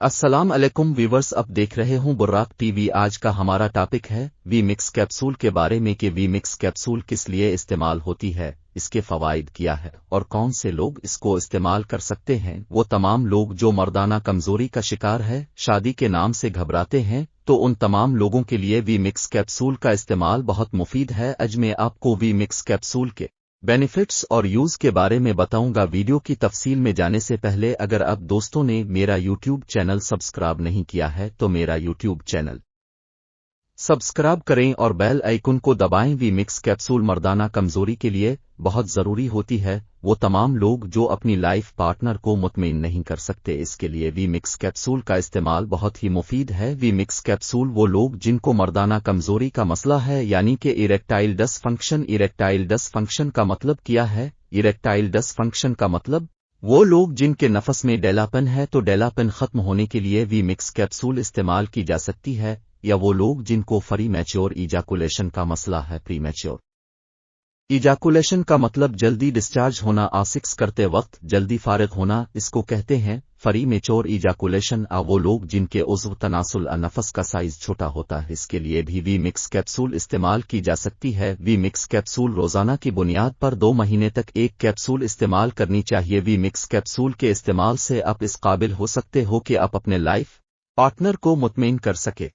السلام علیکم ویورز، اب دیکھ رہے ہوں براق ٹی وی۔ آج کا ہمارا ٹاپک ہے وی مکس کیپسول کے بارے میں کہ وی مکس کیپسول کس لیے استعمال ہوتی ہے، اس کے فوائد کیا ہے اور کون سے لوگ اس کو استعمال کر سکتے ہیں۔ وہ تمام لوگ جو مردانہ کمزوری کا شکار ہے، شادی کے نام سے گھبراتے ہیں، تو ان تمام لوگوں کے لیے وی مکس کیپسول کا استعمال بہت مفید ہے۔ آج میں آپ کو وی مکس کیپسول کے بینیفٹس اور یوز کے بارے میں بتاؤں گا۔ ویڈیو کی تفصیل میں جانے سے پہلے اگر آپ دوستوں نے میرا یوٹیوب چینل سبسکرائب نہیں کیا ہے تو میرا یوٹیوب چینل سبسکرائب کریں اور بیل آئیکن کو دبائیں۔ وی مکس کیپسول مردانہ کمزوری کے لیے بہت ضروری ہوتی ہے۔ وہ تمام لوگ جو اپنی لائف پارٹنر کو مطمئن نہیں کر سکتے، اس کے لیے وی مکس کیپسول کا استعمال بہت ہی مفید ہے۔ وی مکس کیپسول وہ لوگ جن کو مردانہ کمزوری کا مسئلہ ہے، یعنی کہ ایریکٹائل ڈس فنکشن۔ ایریکٹائل ڈس فنکشن کا مطلب کیا ہے؟ ایریکٹائل ڈس فنکشن کا مطلب وہ لوگ جن کے نفس میں ڈیلاپن ہے، تو ڈیلاپن ختم ہونے کے لیے وی مکس کیپسول استعمال کی جا سکتی ہے، یا وہ لوگ جن کو فری میچور ایجاکولیشن کا مسئلہ ہے۔ پری میچور ایجاکولیشن کا مطلب جلدی ڈسچارج ہونا، آسکس کرتے وقت جلدی فارغ ہونا، اس کو کہتے ہیں فری میچور ایجاکولیشن۔ وہ لوگ جن کے عضو تناسل نفس کا سائز چھوٹا ہوتا ہے، اس کے لیے بھی وی مکس کیپسول استعمال کی جا سکتی ہے۔ وی مکس کیپسول روزانہ کی بنیاد پر 2 مہینے تک ایک کیپسول استعمال کرنی چاہیے۔ وی مکس کیپسول کے استعمال سے آپ اس قابل ہو سکتے ہو کہ آپ اپنے لائف پارٹنر کو مطمئن کر سکے۔